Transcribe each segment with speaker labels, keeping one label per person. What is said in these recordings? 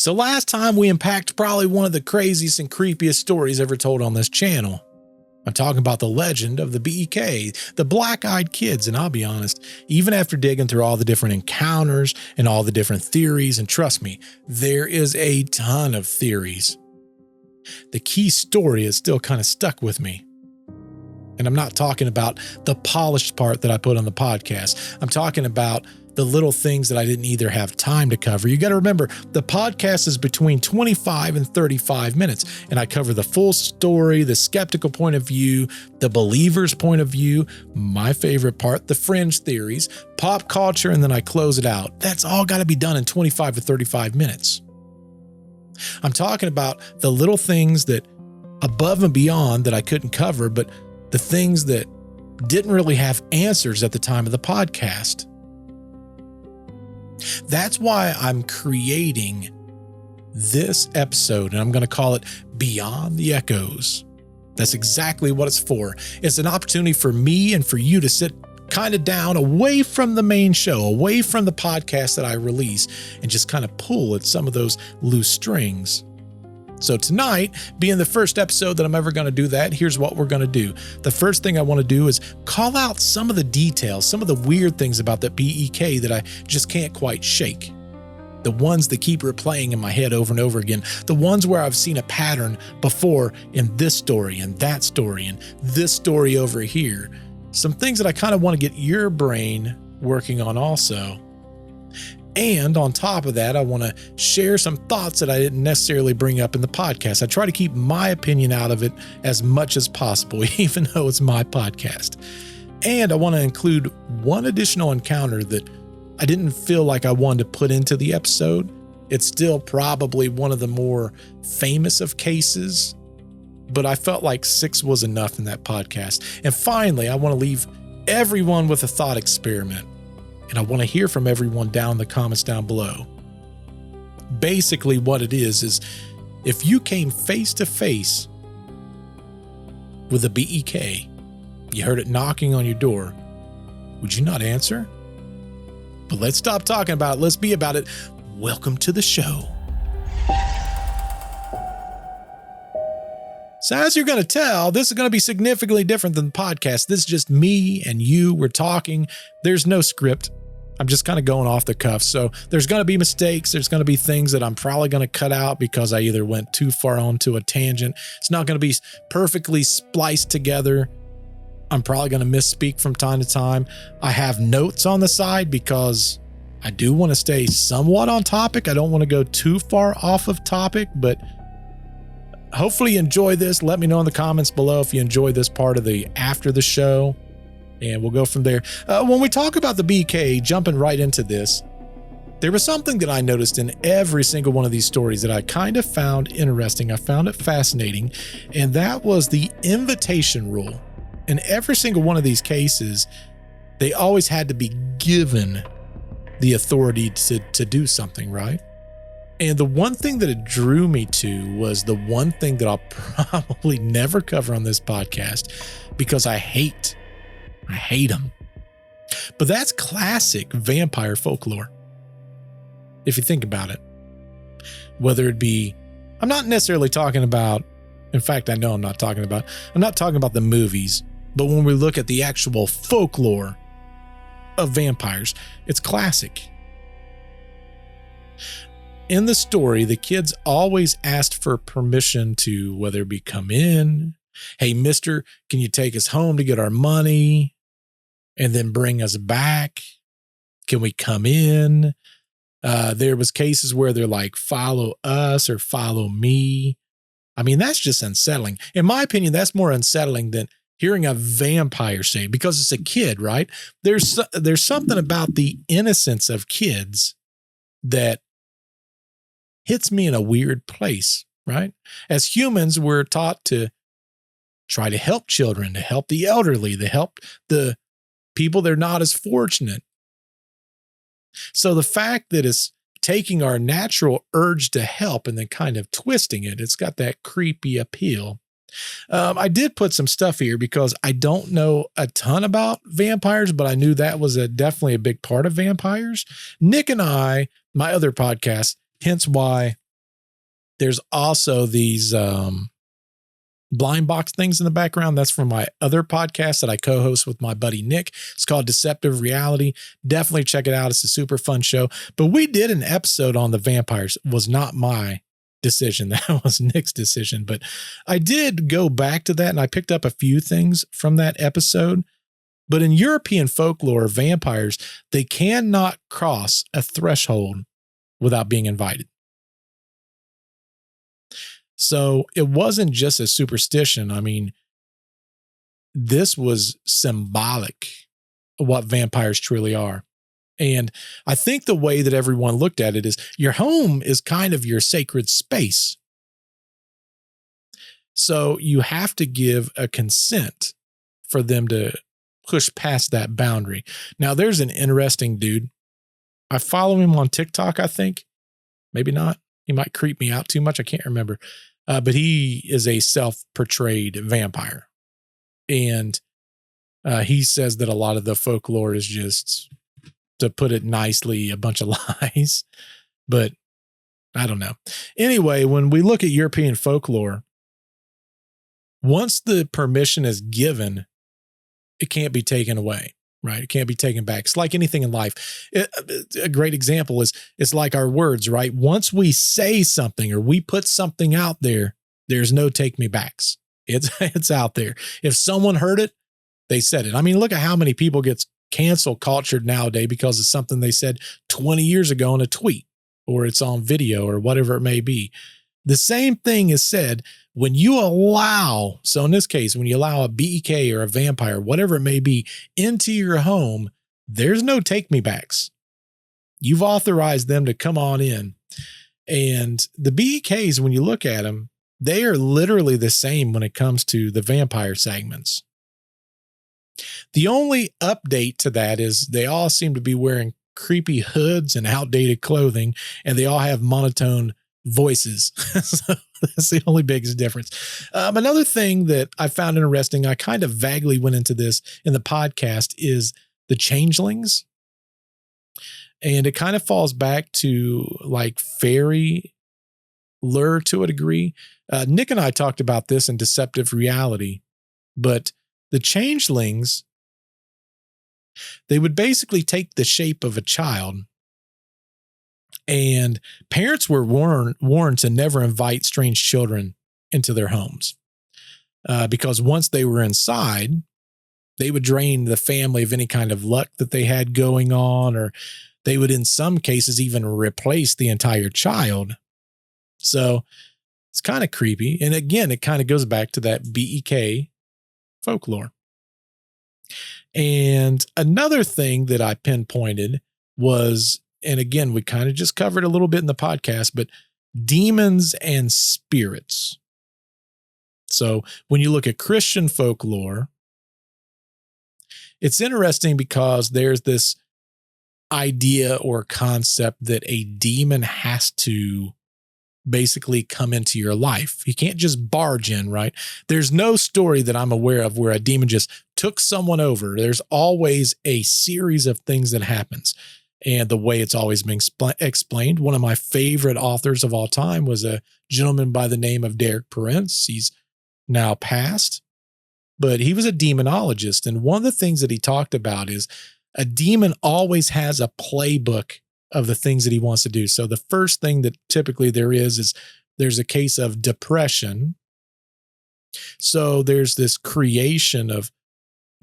Speaker 1: So last time we unpacked probably one of the craziest and creepiest stories ever told on this channel. I'm talking about the legend of the BEK, the black-eyed kids, and I'll be honest, even after digging through all the different encounters and all the different theories, and trust me, there is a ton of theories, the key story is still kind of stuck with me. And I'm not talking about the polished part that I put on the podcast. I'm talking about the little things that I didn't either have time to cover. You got to remember, the podcast is between 25 and 35 minutes, and I cover the full story, the skeptical point of view, the believer's point of view, my favorite part, the fringe theories, pop culture, and then I close it out. That's all got to be done in 25 to 35 minutes. I'm talking about the little things that above and beyond that I couldn't cover, but the things that didn't really have answers at the time of the podcast. That's why I'm creating this episode, and I'm going to call it Beyond the Echoes. That's exactly what it's for. It's an opportunity for me and for you to sit kind of down away from the main show, away from the podcast that I release, and just kind of pull at some of those loose strings. So tonight, being the first episode that I'm ever going to do that, here's what we're going to do. The first thing I want to do is call out some of the details, some of the weird things about the BEK that I just can't quite shake. The ones that keep replaying in my head over and over again. The ones where I've seen a pattern before in this story and that story and this story over here. Some things that I kind of want to get your brain working on also. And on top of that, I want to share some thoughts that I didn't necessarily bring up in the podcast. I try to keep my opinion out of it as much as possible, even though it's my podcast. And I want to include one additional encounter that I didn't feel like I wanted to put into the episode. It's still probably one of the more famous of cases, but I felt like 6 was enough in that podcast. And finally, I want to leave everyone with a thought experiment. And I want to hear from everyone down in the comments down below. Basically what it is if you came face to face with a BEK, you heard it knocking on your door, would you not answer? But let's stop talking about it. Let's be about it. Welcome to the show. So as you're going to tell, this is going to be significantly different than the podcast. This is just me and you. We're talking. There's no script. I'm just kind of going off the cuff. So there's going to be mistakes. There's going to be things that I'm probably going to cut out because I either went too far onto a tangent. It's not going to be perfectly spliced together. I'm probably going to misspeak from time to time. I have notes on the side because I do want to stay somewhat on topic. I don't want to go too far off of topic, but hopefully you enjoy this. Let me know in the comments below if you enjoy this part of the after the show, and we'll go from there. When we talk about the BEK, jumping right into this, there was something that I noticed in every single one of these stories that I kind of found interesting. I found it fascinating, and that was the invitation rule. In every single one of these cases, they always had to be given the authority to do something, right? And the one thing that it drew me to was the one thing that I'll probably never cover on this podcast because I hate them. But that's classic vampire folklore. If you think about it, whether it be, I'm not necessarily talking about, in fact, I know I'm not talking about the movies, but when we look at the actual folklore of vampires, it's classic. In the story, the kids always asked for permission to, whether it be come in, hey, mister, can you take us home to get our money and then bring us back? Can we come in? There was cases where they're like, follow us or follow me. I mean, that's just unsettling. In my opinion, that's more unsettling than hearing a vampire say, because it's a kid, right? There's something about the innocence of kids that hits me in a weird place, right? As humans, we're taught to try to help children, to help the elderly, to help the people that are not as fortunate. So the fact that it's taking our natural urge to help and then kind of twisting it, it's got that creepy appeal. I did put some stuff here because I don't know a ton about vampires, but I knew that was definitely a big part of vampires. Nick and I, my other podcast, hence why There's also these blind box things in the background. That's from my other podcast that I co-host with my buddy Nick. It's called Deceptive Reality. Definitely check it out. It's a super fun show. But we did an episode on the vampires. It was not my decision. That was Nick's decision. But I did go back to that and I picked up a few things from that episode. But in European folklore, vampires, they cannot cross a threshold without being invited. So it wasn't just a superstition. I mean, this was symbolic of what vampires truly are. And I think the way that everyone looked at it is your home is kind of your sacred space. So you have to give a consent for them to push past that boundary. Now, there's an interesting dude. I follow him on TikTok, I think. Maybe not. He might creep me out too much. I can't remember. But he is a self-portrayed vampire. And he says that a lot of the folklore is just, to put it nicely, a bunch of lies. But I don't know. Anyway, when we look at European folklore, once the permission is given, it can't be taken away, right? It can't be taken back. It's like anything in life. A great example is it's like our words, right? Once we say something or we put something out there, there's no take me backs. It's out there. If someone heard it, they said it. I mean, look at how many people gets cancel cultured nowadays because of something they said 20 years ago in a tweet, or it's on video or whatever it may be. The same thing is said when you allow, so in this case, when you allow a BEK or a vampire, whatever it may be, into your home, there's no take me backs. You've authorized them to come on in. And the BEKs, when you look at them, they are literally the same when it comes to the vampire segments. The only update to that is they all seem to be wearing creepy hoods and outdated clothing, and they all have monotone voices. So that's the only biggest difference. Another thing that I found interesting, I kind of vaguely went into this in the podcast, is the Changelings. And it kind of falls back to like fairy lure to a degree. Nick and I talked about this in Deceptive Reality, but the Changelings, they would basically take the shape of a child, and parents were warned to never invite strange children into their homes because once they were inside, they would drain the family of any kind of luck that they had going on, or they would, in some cases, even replace the entire child. So it's kind of creepy. And again, it kind of goes back to that BEK folklore. And another thing that I pinpointed was, and again, we kind of just covered a little bit in the podcast, but demons and spirits. So when you look at Christian folklore, it's interesting because there's this idea or concept that a demon has to basically come into your life. He can't just barge in, right? There's no story that I'm aware of where a demon just took someone over. There's always a series of things that happens. And the way it's always been explained, one of my favorite authors of all time was a gentleman by the name of Derek Prince. He's now passed, but he was a demonologist. And one of the things that he talked about is a demon always has a playbook of the things that he wants to do. So the first thing that typically there is there's a case of depression. So there's this creation of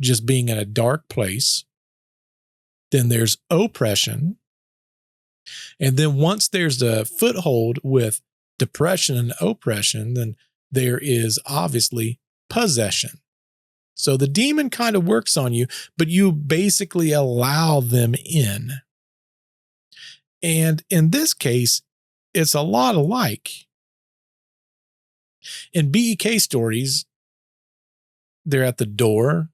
Speaker 1: just being in a dark place. Then there's oppression. And then once there's a foothold with depression and oppression, then there is obviously possession. So the demon kind of works on you, but you basically allow them in. And in this case, it's a lot alike. In BEK stories, they're at the door,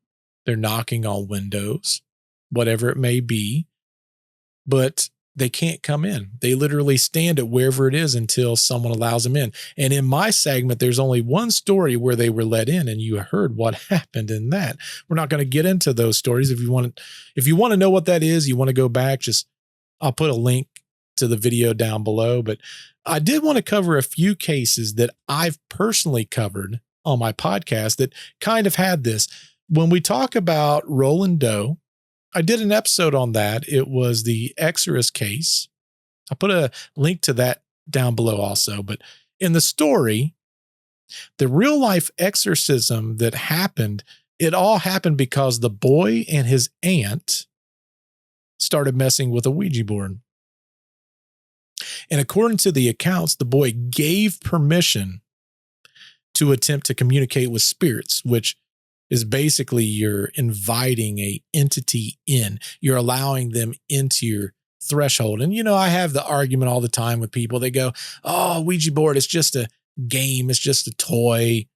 Speaker 1: they're knocking on windows, whatever it may be, but they can't come in. They literally stand at wherever it is until someone allows them in. And in my segment, there's only one story where they were let in, and you heard what happened in that. We're not going to get into those stories. If you want to know what that is, you want to go back, I'll put a link to the video down below, but I did want to cover a few cases that I've personally covered on my podcast that kind of had this. When we talk about Roland Doe, I did an episode on that. It was the Exorcist case. I put a link to that down below also, but in the story, the real life exorcism that happened, it all happened because the boy and his aunt started messing with a Ouija board. And according to the accounts, the boy gave permission to attempt to communicate with spirits, which is basically you're inviting a entity in. You're allowing them into your threshold. And, you know, I have the argument all the time with people. They go, oh, Ouija board, it's just a game. It's just a toy.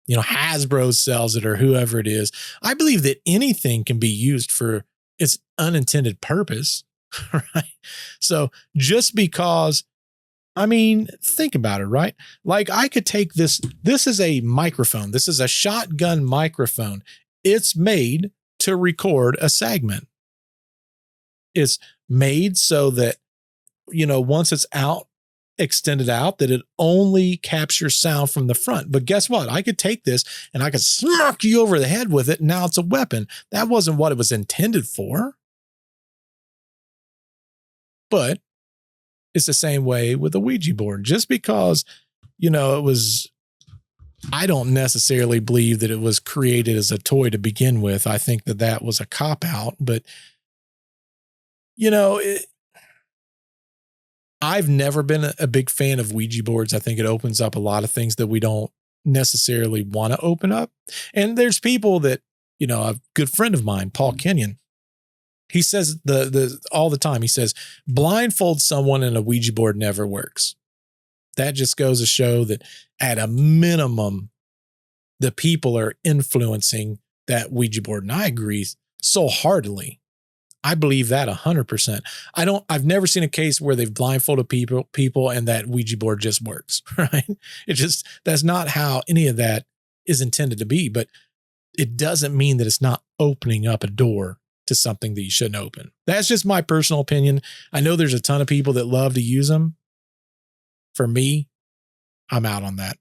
Speaker 1: You know, Hasbro sells it or whoever it is. I believe that anything can be used for its unintended purpose, right? So just because, I mean, think about it, right? Like I could take this is a microphone. This is a shotgun microphone. It's made to record a segment. It's made so that, you know, once it's out, extended out, that it only captures sound from the front. But guess what? I could take this and I could smack you over the head with it. And now it's a weapon. That wasn't what it was intended for. But it's the same way with the Ouija board. Just because, you know, it was, I don't necessarily believe that it was created as a toy to begin with. I think that that was a cop out, but you know, I've never been a big fan of Ouija boards. I think it opens up a lot of things that we don't necessarily want to open up. And there's people that, you know, a good friend of mine, Paul Kenyon, he says all the time, he says, blindfold someone in a Ouija board never works. That just goes to show that at a minimum, the people are influencing that Ouija board. And I agree so heartily. I believe that 100%. I've never seen a case where they've blindfolded people and that Ouija board just works, right? That's not how any of that is intended to be, but it doesn't mean that it's not opening up a door to something that you shouldn't open. That's just my personal opinion. I know there's a ton of people that love to use them. For me, I'm out on that.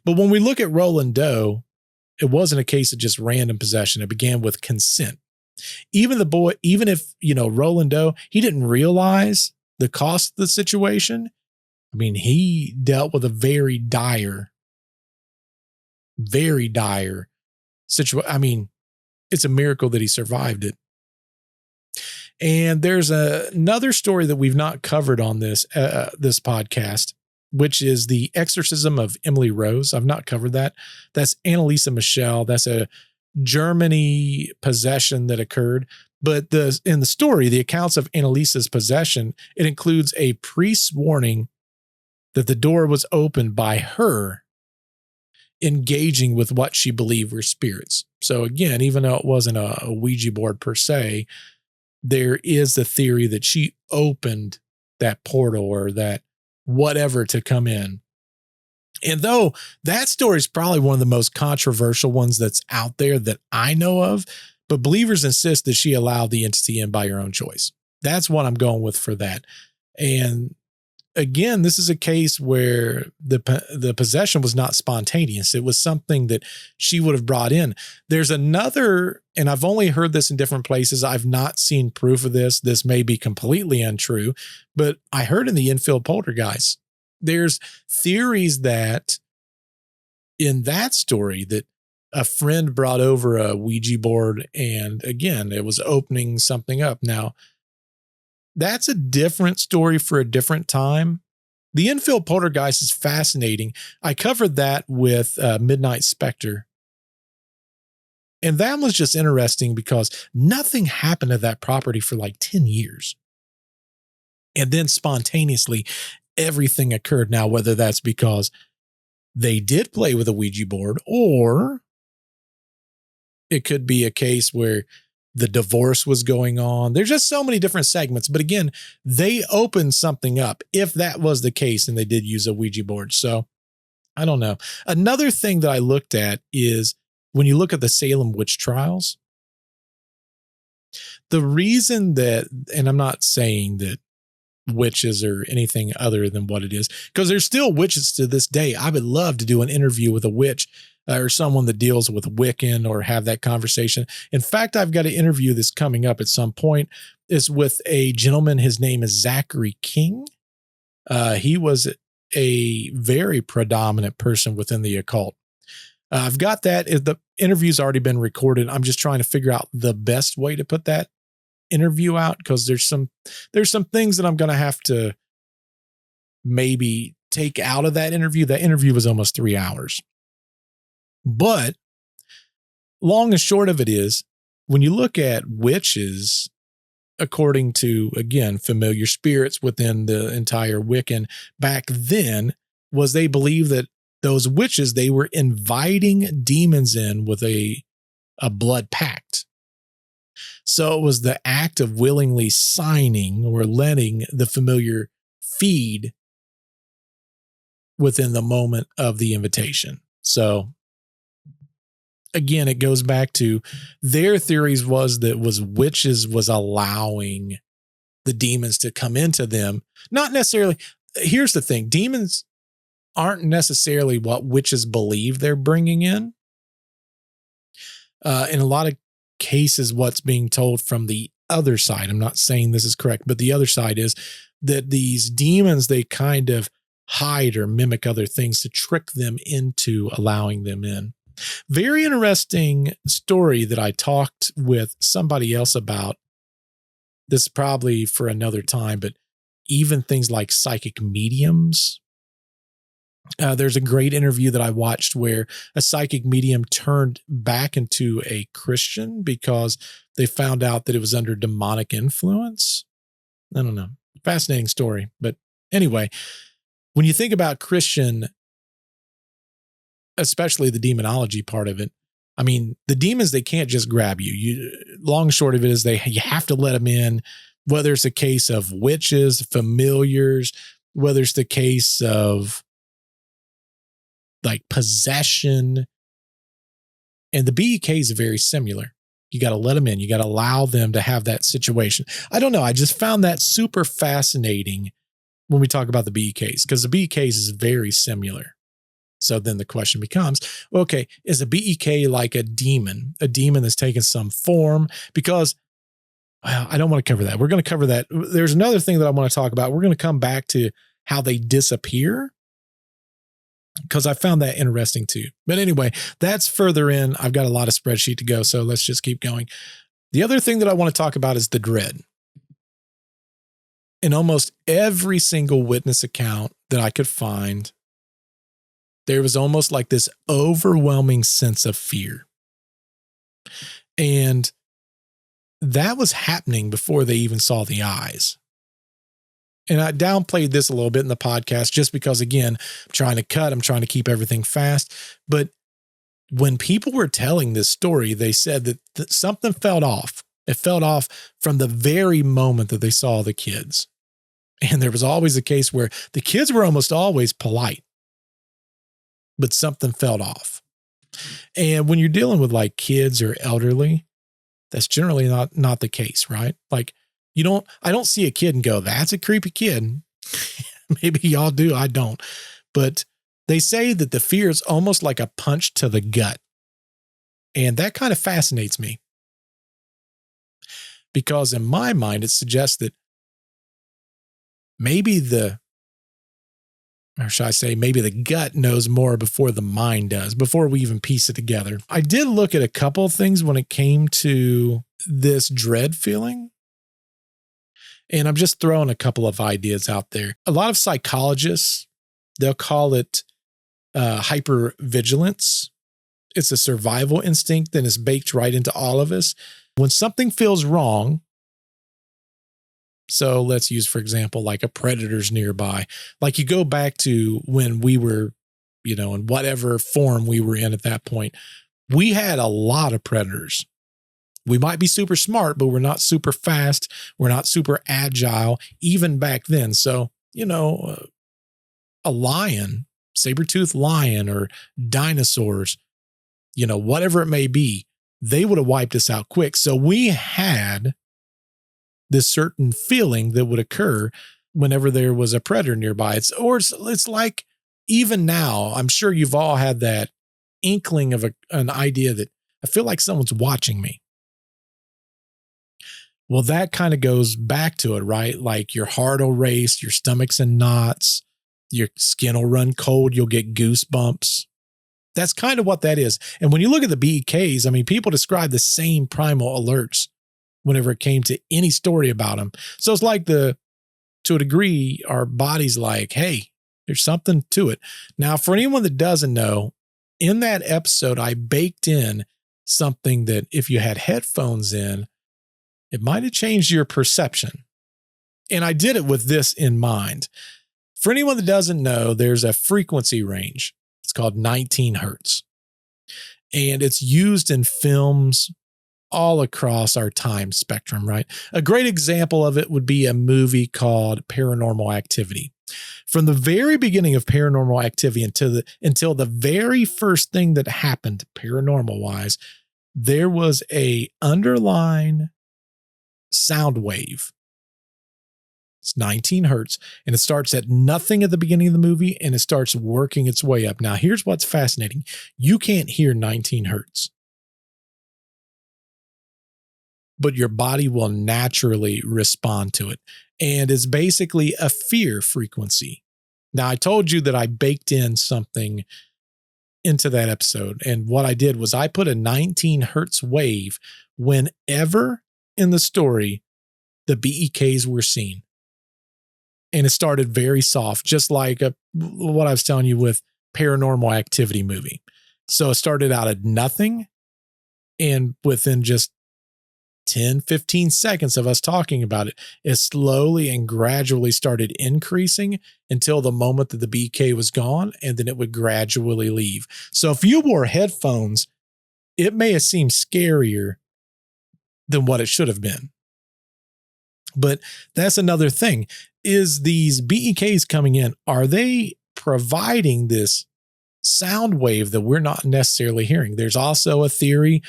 Speaker 1: But when we look at Roland Doe, it wasn't a case of just random possession. It began with consent. Even if, you know, Roland Doe, he didn't realize the cost of the situation. I mean, he dealt with a very dire situation. I mean, it's a miracle that he survived it. And there's another story that we've not covered on this podcast, which is the exorcism of Emily Rose. I've not covered that. That's Anneliese Michel. That's a Germany possession that occurred. But in the story, the accounts of Anneliese's possession, it includes a priest's warning that the door was opened by her engaging with what she believed were spirits. So again, even though it wasn't a Ouija board per se, there is the theory that she opened that portal or that whatever to come in. And though that story is probably one of the most controversial ones that's out there that I know of, but believers insist that she allowed the entity in by her own choice. That's what I'm going with for that. And again, this is a case where the possession was not spontaneous. It was something that she would have brought in. There's another, and I've only heard this in different places. I've not seen proof of this. This may be completely untrue, but I heard in the Enfield poltergeist, there's theories that in that story that a friend brought over a Ouija board and again, it was opening something up. Now, that's a different story for a different time. The Enfield poltergeist is fascinating. I covered that with Midnight Spectre. And that was just interesting because nothing happened to that property for like 10 years. And then spontaneously, everything occurred. Now, whether that's because they did play with a Ouija board or it could be a case where the divorce was going on. There's just so many different segments. But again, they opened something up if that was the case and they did use a Ouija board. So I don't know. Another thing that I looked at is when you look at the Salem witch trials, the reason that, and I'm not saying that witches or anything other than what it is. Because there's still witches to this day. I would love to do an interview with a witch or someone that deals with Wiccan or have that conversation. In fact, I've got an interview that's coming up at some point. It's with a gentleman. His name is Zachary King. He was a very predominant person within the occult. I've got that. The interview's already been recorded. I'm just trying to figure out the best way to put that interview out, because there's some things that I'm going to have to maybe take out of that interview. That interview was almost 3 hours. But long and short of it is, when you look at witches, according to, again, familiar spirits within the entire Wiccan back then, was they believed that those witches, they were inviting demons in with a blood pact. So it was the act of willingly signing or letting the familiar feed within the moment of the invitation. So again, it goes back to their theories was witches was allowing the demons to come into them. Not necessarily. Here's the thing. Demons aren't necessarily what witches believe they're bringing in. In a lot of cases, what's being told from the other side, I'm not saying this is correct, but the other side is that these demons, they kind of hide or mimic other things to trick them into allowing them in. Very interesting story that I talked with somebody else about. This is probably for another time, but even things like psychic mediums. There's a great interview that I watched where a psychic medium turned back into a Christian because they found out that it was under demonic influence. I don't know. Fascinating story. But anyway, when you think about Christian, especially the demonology part of it, I mean, the demons, they can't just grab you. Long and short of it is you have to let them in, whether it's a case of witches, familiars, whether it's the case of like possession. And the BEKs are very similar. You got to let them in. You got to allow them to have that situation. I don't know. I just found that super fascinating when we talk about the BEKs, because the BEKs is very similar. So then the question becomes, okay, is a BEK like a demon that's taken some form? Because, well, I don't want to cover that. We're going to cover that. There's another thing that I want to talk about. We're going to come back to how they disappear, because I found that interesting too. But anyway, that's further in. I've got a lot of spreadsheet to go, so let's just keep going. The other thing that I want to talk about is the dread. In almost every single witness account that I could find, there was almost like this overwhelming sense of fear. And that was happening before they even saw the eyes. And I downplayed this a little bit in the podcast just because, again, I'm trying to keep everything fast. But when people were telling this story, they said that something felt off. It felt off from the very moment that they saw the kids. And there was always a case where the kids were almost always polite, but something felt off. And when you're dealing with like kids or elderly, that's generally not the case, right? Like I don't see a kid and go, that's a creepy kid. Maybe y'all do. I don't. But they say that the fear is almost like a punch to the gut. And that kind of fascinates me, because in my mind, it suggests that maybe the gut knows more before the mind does, before we even piece it together. I did look at a couple of things when it came to this dread feeling. And I'm just throwing a couple of ideas out there. A lot of psychologists, they'll call it hypervigilance. It's a survival instinct that is baked right into all of us. When something feels wrong, so let's use, for example, like a predator's nearby. Like you go back to when we were, in whatever form we were in at that point, we had a lot of predators. We might be super smart, but we're not super fast. We're not super agile, even back then. So, a lion, saber-toothed lion or dinosaurs, whatever it may be, they would have wiped us out quick. So we had this certain feeling that would occur whenever there was a predator nearby. It's like, even now, I'm sure you've all had that inkling of an idea that I feel like someone's watching me. Well, that kind of goes back to it, right? Like your heart will race, your stomach's in knots, your skin will run cold, you'll get goosebumps. That's kind of what that is. And when you look at the BEKs, I mean, people describe the same primal alerts whenever it came to any story about them. So it's like to a degree, our body's like, hey, there's something to it. Now, for anyone that doesn't know, in that episode, I baked in something that if you had headphones in, it might have changed your perception. And I did it with this in mind. For anyone that doesn't know, there's a frequency range. It's called 19 hertz. And it's used in films all across our time spectrum, right? A great example of it would be a movie called Paranormal Activity. From the very beginning of Paranormal Activity until the very first thing that happened paranormal wise, there was a underlying sound wave. It's 19 hertz, and it starts at nothing at the beginning of the movie, and it starts working its way up. Now, here's what's fascinating. You can't hear 19 hertz, but your body will naturally respond to it. And it's basically a fear frequency. Now, I told you that I baked in something into that episode. And what I did was I put a 19 hertz wave whenever in the story the BEKs were seen. And it started very soft, just like what I was telling you with Paranormal Activity movie. So it started out at nothing. And within just 10, 15 seconds of us talking about it, it slowly and gradually started increasing until the moment that the BK was gone, and then it would gradually leave. So if you wore headphones, it may have seemed scarier than what it should have been. But that's another thing, is these BEKs coming in, are they providing this sound wave that we're not necessarily hearing? There's also a theory,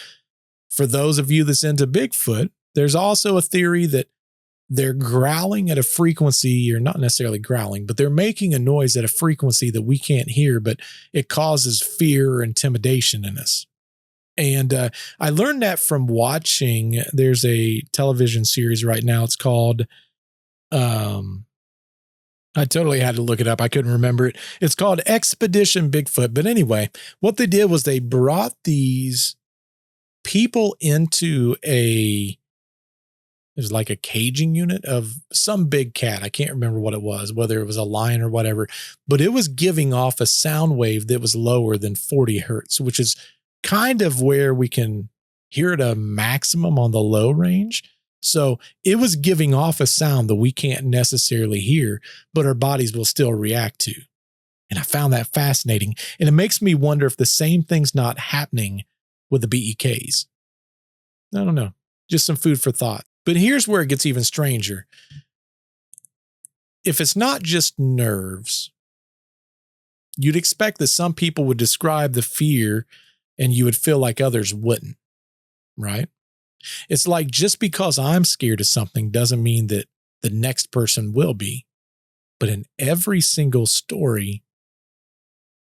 Speaker 1: for those of you that's into Bigfoot, there's also a theory that they're growling at a frequency, or not necessarily growling, but they're making a noise at a frequency that we can't hear, but it causes fear or intimidation in us. And I learned that from watching, there's a television series right now. It's called, I totally had to look it up. I couldn't remember it. It's called Expedition Bigfoot. But anyway, what they did was they brought these people into there's like a caging unit of some big cat. I can't remember what it was, whether it was a lion or whatever, but it was giving off a sound wave that was lower than 40 hertz, which is kind of where we can hear it a maximum on the low range. So it was giving off a sound that we can't necessarily hear, but our bodies will still react to. And I found that fascinating. And it makes me wonder if the same thing's not happening with the BEKs. I don't know. Just some food for thought. But here's where it gets even stranger. If it's not just nerves, you'd expect that some people would describe the fear and you would feel like others wouldn't, right? It's like, just because I'm scared of something doesn't mean that the next person will be. But in every single story,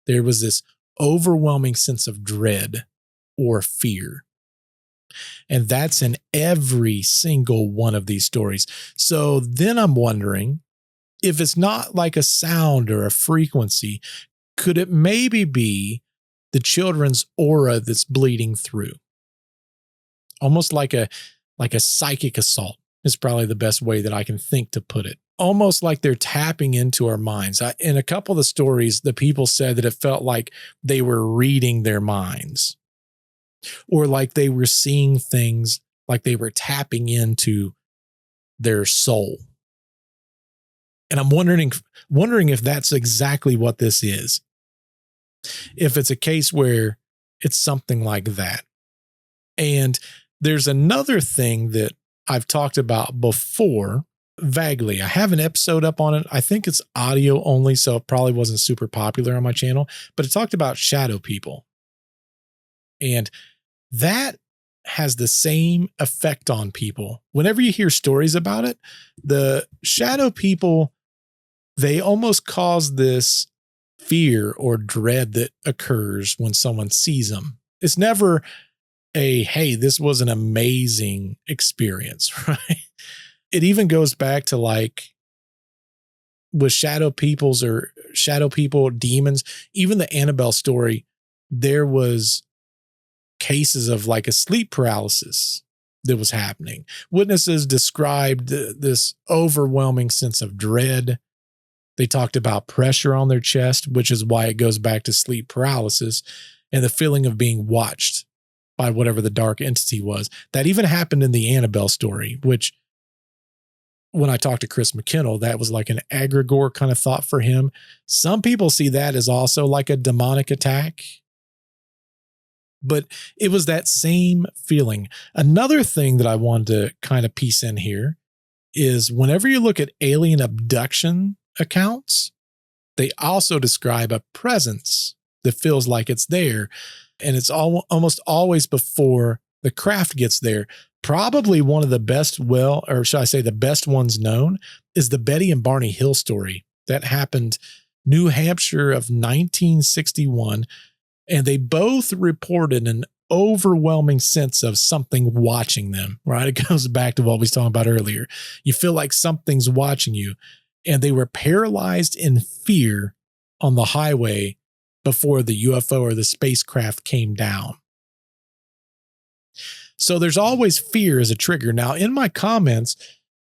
Speaker 1: there was this overwhelming sense of dread or fear. And that's in every single one of these stories. So then I'm wondering, if it's not like a sound or a frequency, could it maybe be the children's aura that's bleeding through? Almost like a psychic assault is probably the best way that I can think to put it. Almost like they're tapping into our minds. In a couple of the stories, the people said that it felt like they were reading their minds, or like they were seeing things, like they were tapping into their soul. And I'm wondering if that's exactly what this is. If it's a case where it's something like that. And there's another thing that I've talked about before, vaguely. I have an episode up on it. I think it's audio only, so it probably wasn't super popular on my channel, but it talked about shadow people. And that has the same effect on people. Whenever you hear stories about it, the shadow people they almost cause this fear or dread that occurs when someone sees them. It's never hey, this was an amazing experience, right? It even goes back to like with shadow people, demons, even the Annabelle story, there was cases of like a sleep paralysis that was happening. Witnesses described this overwhelming sense of dread. They talked about pressure on their chest, which is why it goes back to sleep paralysis, and the feeling of being watched by whatever the dark entity was. That even happened in the Annabelle story, which when I talked to Chris McKinnell, that was like an egregore kind of thought for him. Some people see that as also like a demonic attack, but it was that same feeling. Another thing that I wanted to kind of piece in here is whenever you look at alien abduction accounts, they also describe a presence that feels like it's there. And it's almost always before the craft gets there. Probably one of the best, or should I say the best ones known, is the Betty and Barney Hill story. That happened New Hampshire of 1961. And they both reported an overwhelming sense of something watching them, right? It goes back to what we was talking about earlier. You feel like something's watching you. And they were paralyzed in fear on the highway before the UFO or the spacecraft came down. So there's always fear as a trigger. Now, in my comments,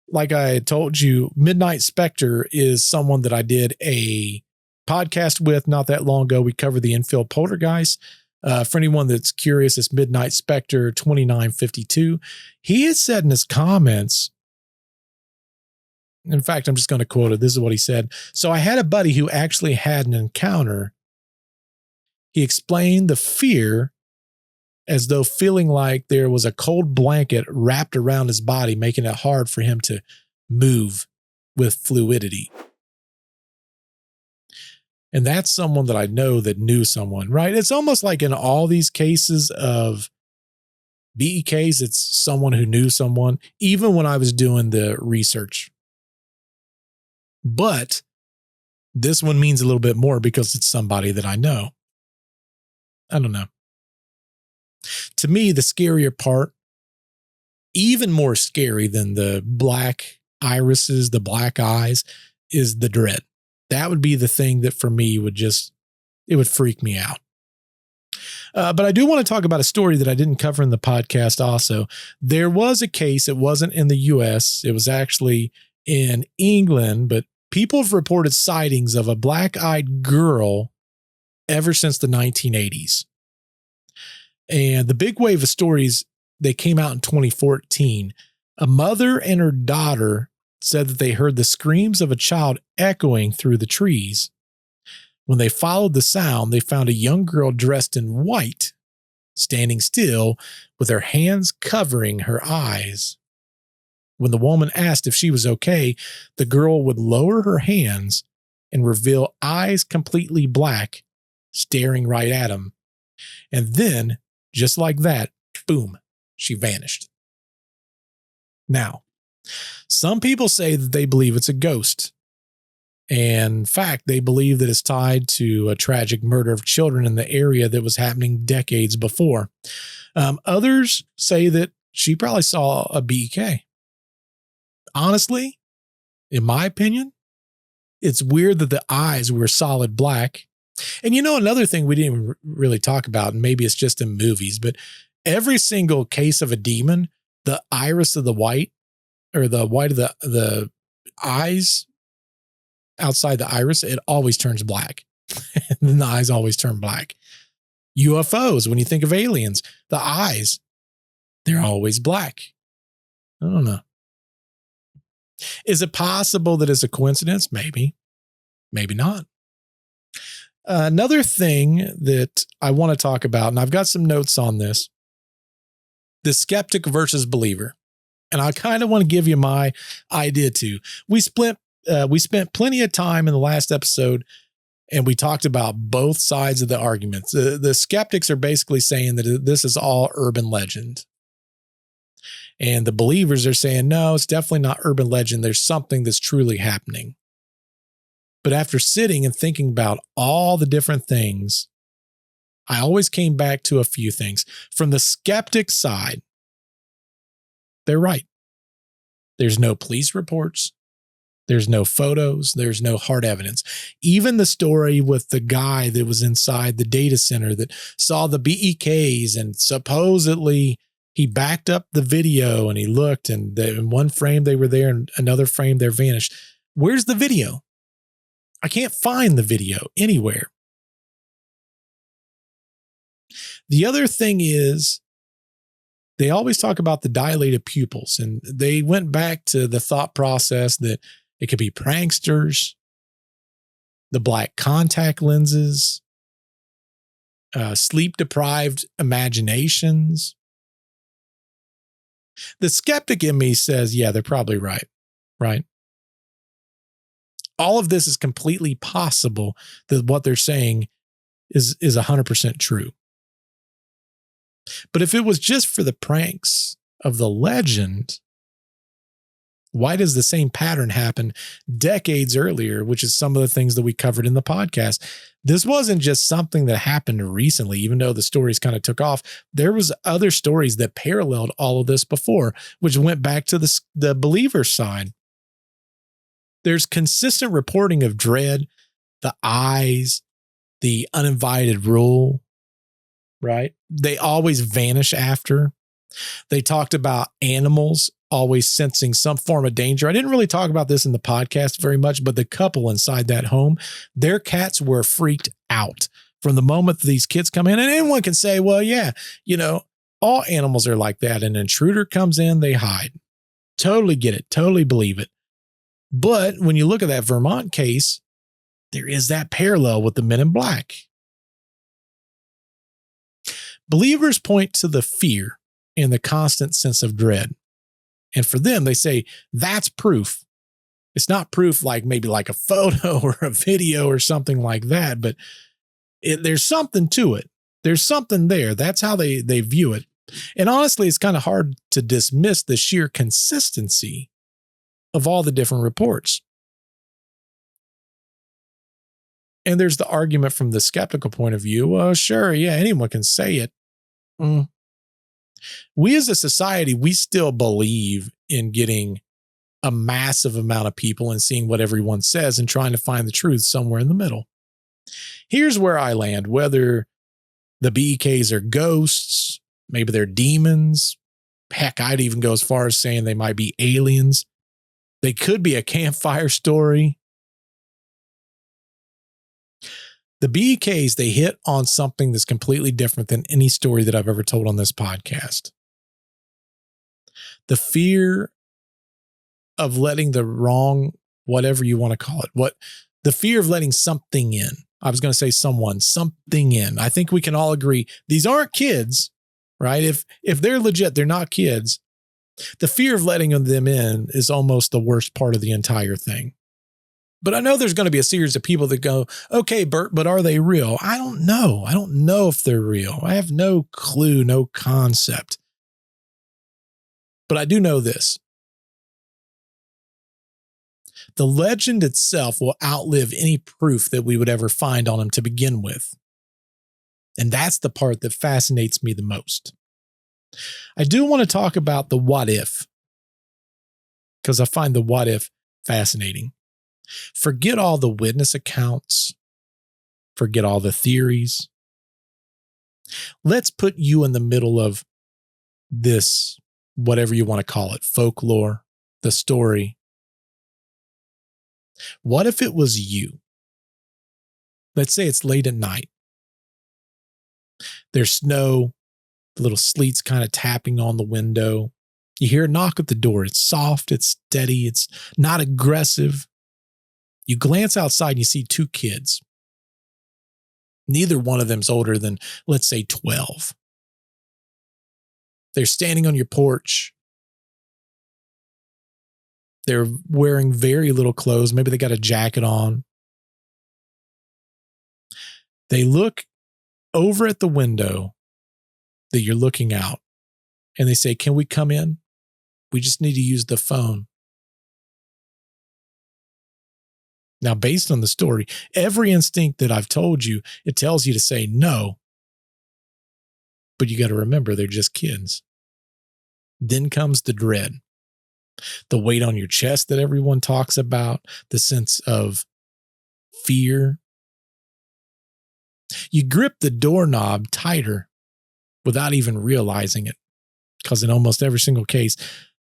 Speaker 1: like I told you, Midnight Spectre is someone that I did a podcast with not that long ago. We covered the Enfield poltergeist. For anyone that's curious, it's Midnight Spectre 2952. He had said in his comments, in fact, I'm just going to quote it. This is what he said. So I had a buddy who actually had an encounter. He explained the fear as though feeling like there was a cold blanket wrapped around his body, making it hard for him to move with fluidity. And that's someone that I know that knew someone, right? It's almost like in all these cases of BEKs, it's someone who knew someone, even when I was doing the research. But this one means a little bit more because it's somebody that I know. I don't know. To me, the scarier part, even more scary than the black irises, the black eyes, is the dread. That would be the thing that for me it would freak me out. But I do want to talk about a story that I didn't cover in the podcast also. There was a case, it wasn't in the US, it was actually in England, but people have reported sightings of a black-eyed girl ever since the 1980s. And the big wave of stories, they came out in 2014. A mother and her daughter said that they heard the screams of a child echoing through the trees. When they followed the sound, they found a young girl dressed in white, standing still with her hands covering her eyes. When the woman asked if she was okay, the girl would lower her hands and reveal eyes completely black, staring right at him. And then, just like that, boom, she vanished. Now, some people say that they believe it's a ghost. And in fact, they believe that it's tied to a tragic murder of children in the area that was happening decades before. Others say that she probably saw a BEK. Honestly, in my opinion, it's weird that the eyes were solid black. And you know, another thing we didn't really talk about, and maybe it's just in movies, but every single case of a demon, the iris of the white, or the white of the eyes outside the iris, it always turns black. And then the eyes always turn black. UFOs, when you think of aliens, the eyes, they're always black. I don't know. Is it possible that it's a coincidence? Maybe. Maybe not. Another thing that I want to talk about, and I've got some notes on this, the skeptic versus believer. And I kind of want to give you my idea too. We spent plenty of time in the last episode, and we talked about both sides of the arguments. The skeptics are basically saying that this is all urban legend. And the believers are saying, no, it's definitely not urban legend. There's something that's truly happening. But after sitting and thinking about all the different things, I always came back to a few things. From the skeptic side, they're right. There's no police reports. There's no photos. There's no hard evidence. Even the story with the guy that was inside the data center that saw the BEKs and supposedly he backed up the video and he looked and in one frame they were there and another frame they're vanished. Where's the video? I can't find the video anywhere. The other thing is they always talk about the dilated pupils, and they went back to the thought process that it could be pranksters, the black contact lenses, sleep-deprived imaginations. The skeptic in me says, yeah, they're probably right, right? All of this is completely possible that what they're saying is 100% true. But if it was just for the pranks of the legend, why does the same pattern happen decades earlier, which is some of the things that we covered in the podcast? This wasn't just something that happened recently, even though the stories kind of took off. There was other stories that paralleled all of this before, which went back to the believer side. There's consistent reporting of dread, the eyes, the uninvited rule, right? They always vanish after. They talked about animals always sensing some form of danger. I didn't really talk about this in the podcast very much, but the couple inside that home, their cats were freaked out from the moment these kids come in. And anyone can say, well, yeah, all animals are like that. An intruder comes in, they hide. Totally get it. Totally believe it. But when you look at that Vermont case, there is that parallel with the Men in Black. Believers point to the fear and the constant sense of dread. And for them, they say that's proof. It's not proof like maybe like a photo or a video or something like that, but there's something to it. There's something there. That's how they view it. And honestly, it's kind of hard to dismiss the sheer consistency of all the different reports. And there's the argument from the skeptical point of view. Well, sure, yeah, anyone can say it. We as a society, we still believe in getting a massive amount of people and seeing what everyone says and trying to find the truth somewhere in the middle. Here's where I land, whether the BEKs are ghosts, maybe they're demons. Heck, I'd even go as far as saying they might be aliens. They could be a campfire story. The BEKs, they hit on something that's completely different than any story that I've ever told on this podcast. The fear of letting the wrong, whatever you want to call it, the fear of letting something in. I was going to say something in. I think we can all agree these aren't kids, right? If they're legit, they're not kids. The fear of letting them in is almost the worst part of the entire thing. But I know there's going to be a series of people that go, okay, Bert, but are they real? I don't know. I don't know if they're real. I have no clue, no concept. But I do know this. The legend itself will outlive any proof that we would ever find on them to begin with. And that's the part that fascinates me the most. I do want to talk about the what if, because I find the what if fascinating. Forget all the witness accounts. Forget all the theories. Let's put you in the middle of this, whatever you want to call it, folklore, the story. What if it was you? Let's say it's late at night. There's snow, the little sleet's kind of tapping on the window. You hear a knock at the door. It's soft, it's steady, it's not aggressive. You glance outside and you see two kids. Neither one of them's older than, let's say, 12. They're standing on your porch. They're wearing very little clothes. Maybe they got a jacket on. They look over at the window that you're looking out and they say, "Can we come in? We just need to use the phone." Now, based on the story, every instinct that I've told you, it tells you to say no. But you got to remember, they're just kids. Then comes the dread, the weight on your chest that everyone talks about, the sense of fear. You grip the doorknob tighter without even realizing it, because in almost every single case,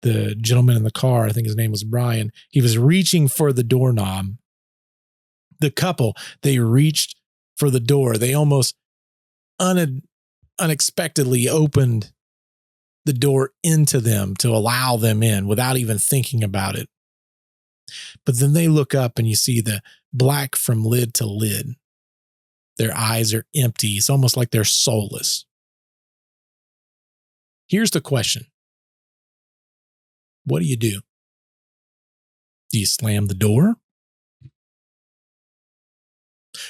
Speaker 1: the gentleman in the car, I think his name was Brian, he was reaching for the doorknob. The couple, they reached for the door. They almost unexpectedly opened the door into them to allow them in without even thinking about it. But then they look up and you see the black from lid to lid. Their eyes are empty. It's almost like they're soulless. Here's the question. What do? Do you slam the door?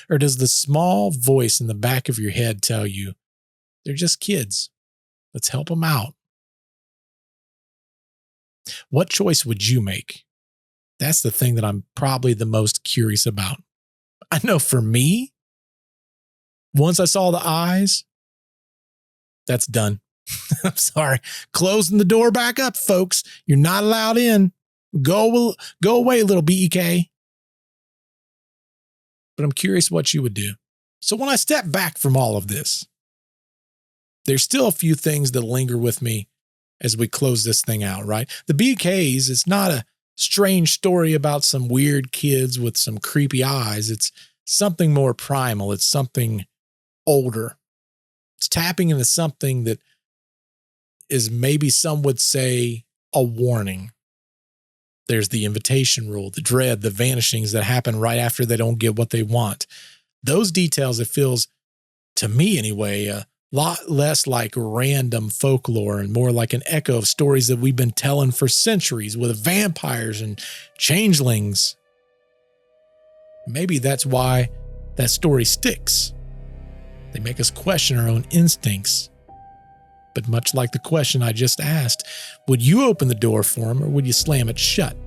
Speaker 1: Or does the small voice in the back of your head tell you, they're just kids. Let's help them out? What choice would you make? That's the thing that I'm probably the most curious about. I know for me, once I saw the eyes, that's done. I'm sorry. Closing the door back up, folks. You're not allowed in. Go away, little BEK. But I'm curious what you would do. So when I step back from all of this, there's still a few things that linger with me as we close this thing out, right? The BEKs, it's not a strange story about some weird kids with some creepy eyes. It's something more primal. It's something older. It's tapping into something that is maybe some would say a warning. There's the invitation rule, the dread, the vanishings that happen right after they don't get what they want. Those details, it feels, to me anyway, a lot less like random folklore and more like an echo of stories that we've been telling for centuries with vampires and changelings. Maybe that's why that story sticks. They make us question our own instincts. But much like the question I just asked, would you open the door for them or would you slam it shut?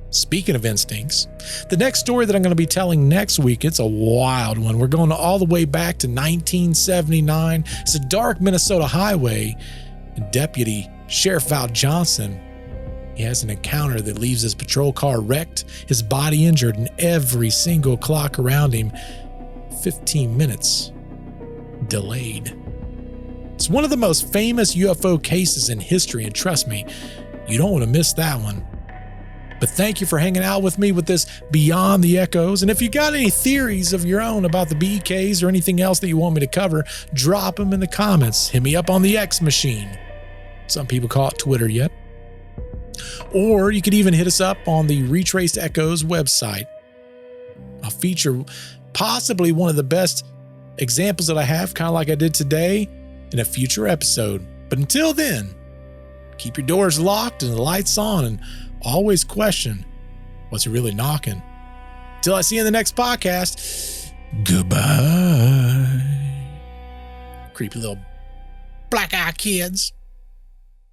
Speaker 1: Speaking of instincts, the next story that I'm going to be telling next week, it's a wild one. We're going all the way back to 1979. It's a dark Minnesota highway, and Deputy Sheriff Val Johnson, he has an encounter that leaves his patrol car wrecked, his body injured, and every single clock around him 15 minutes delayed. It's one of the most famous UFO cases in history, and trust me, you don't want to miss that one. But thank you for hanging out with me with this Beyond the Echoes. And if you got any theories of your own about the BEKs or anything else that you want me to cover, drop them in the comments. Hit me up on the X machine. Some people call it Twitter yet. Or you could even hit us up on the Retraced Echoes website. I'll feature possibly one of the best examples that I have, kind of like I did today, in a future episode. But until then, keep your doors locked and the lights on, and always question what's really knocking. Till I see you in the next podcast, goodbye. Creepy little black eye kids.